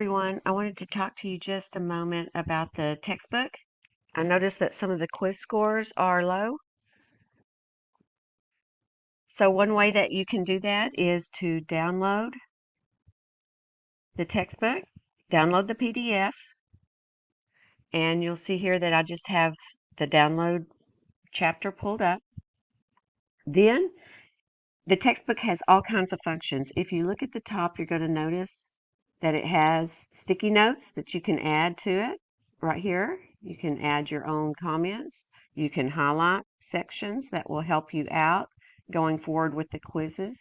Everyone, I wanted to talk to you just a moment about the textbook. I noticed that some of the quiz scores are low. So one way that you can do that is to download the textbook, download the PDF, and you'll see here that I just have the download chapter pulled up. Then the textbook has all kinds of functions. If you look at the top, you're going to notice that it has sticky notes that you can add to it. Right here, you can add your own comments. You can highlight sections that will help you out going forward with the quizzes.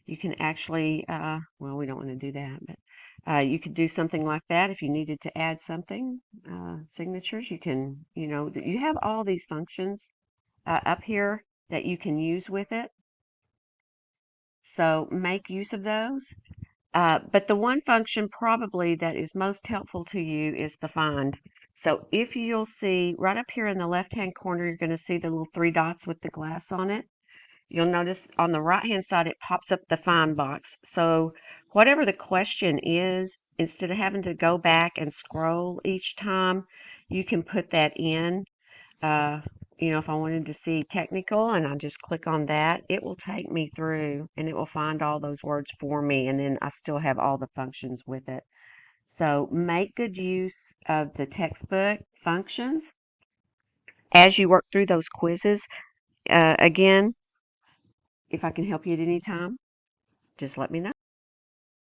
You can actually, well, we don't want to do that, but you could do something like that if you needed to add something, signatures. You can, you have all these functions up here that you can use with it. So make use of those. But the one function probably that is most helpful to you is the find. So if you'll see right up here in the left-hand corner, you're going to see the little three dots with the glass on it. You'll notice on the right-hand side, it pops up the find box. So whatever the question is, instead of having to go back and scroll each time, you can put that in. uh, if I wanted to see technical and I just click on that, it will take me through and it will find all those words for me, and then I still have all the functions with it. So make good use of the textbook functions as you work through those quizzes. Again, if I can help you at any time, just let me know.